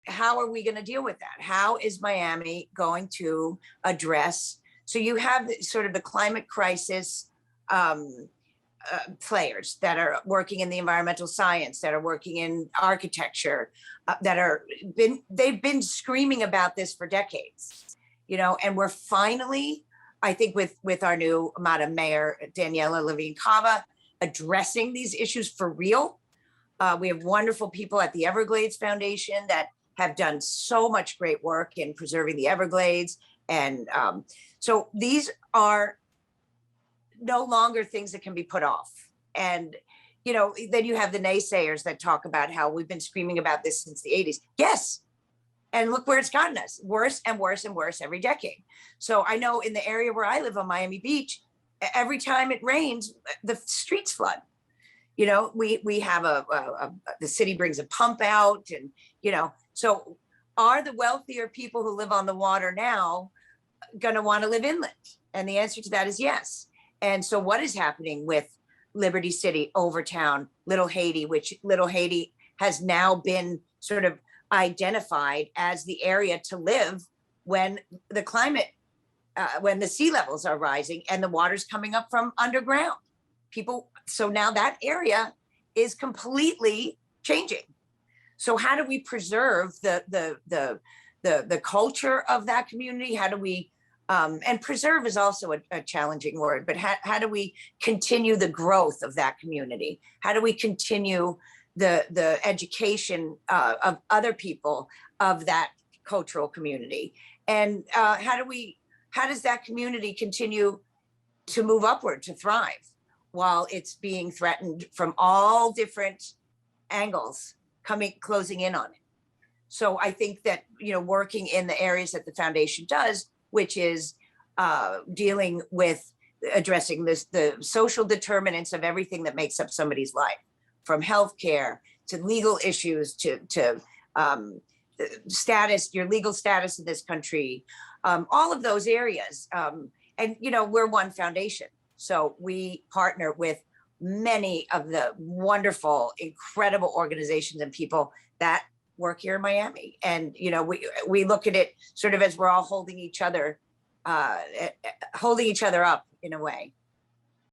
how are we going to deal with that? How is Miami going to address? So you have sort of the climate crisis players that are working in the environmental science, that are working in architecture, they've been screaming about this for decades, and we're finally, I think, with our new Madam Mayor Daniela Levine Cava, addressing these issues for real. We have wonderful people at the Everglades Foundation that have done so much great work in preserving the Everglades. And so these are no longer things that can be put off. And, then you have the naysayers that talk about how we've been screaming about this since the 80s. Yes. And look where it's gotten us, worse and worse and worse every decade. So I know in the area where I live on Miami Beach, every time it rains, the streets flood. We have the city brings a pump out, and, so are the wealthier people who live on the water now going to want to live inland? And the answer to that is yes. And so what is happening with Liberty City, Overtown, Little Haiti, which Little Haiti has now been sort of identified as the area to live when the climate, when the sea levels are rising and the water's coming up from underground. So now that area is completely changing. So how do we preserve the culture of that community? How do we, and preserve is also a challenging word, but how do we continue the growth of that community? How do we continue the education of other people of that cultural community? And how does that community continue to move upward, to thrive, while it's being threatened from all different angles closing in on it? So I think that, working in the areas that the foundation does, which is dealing with addressing the social determinants of everything that makes up somebody's life, from healthcare to legal issues to status, your legal status in this country, all of those areas. And, we're one foundation. So we partner with many of the wonderful, incredible organizations and people that work here in Miami. And, we look at it sort of as we're all holding each other up in a way.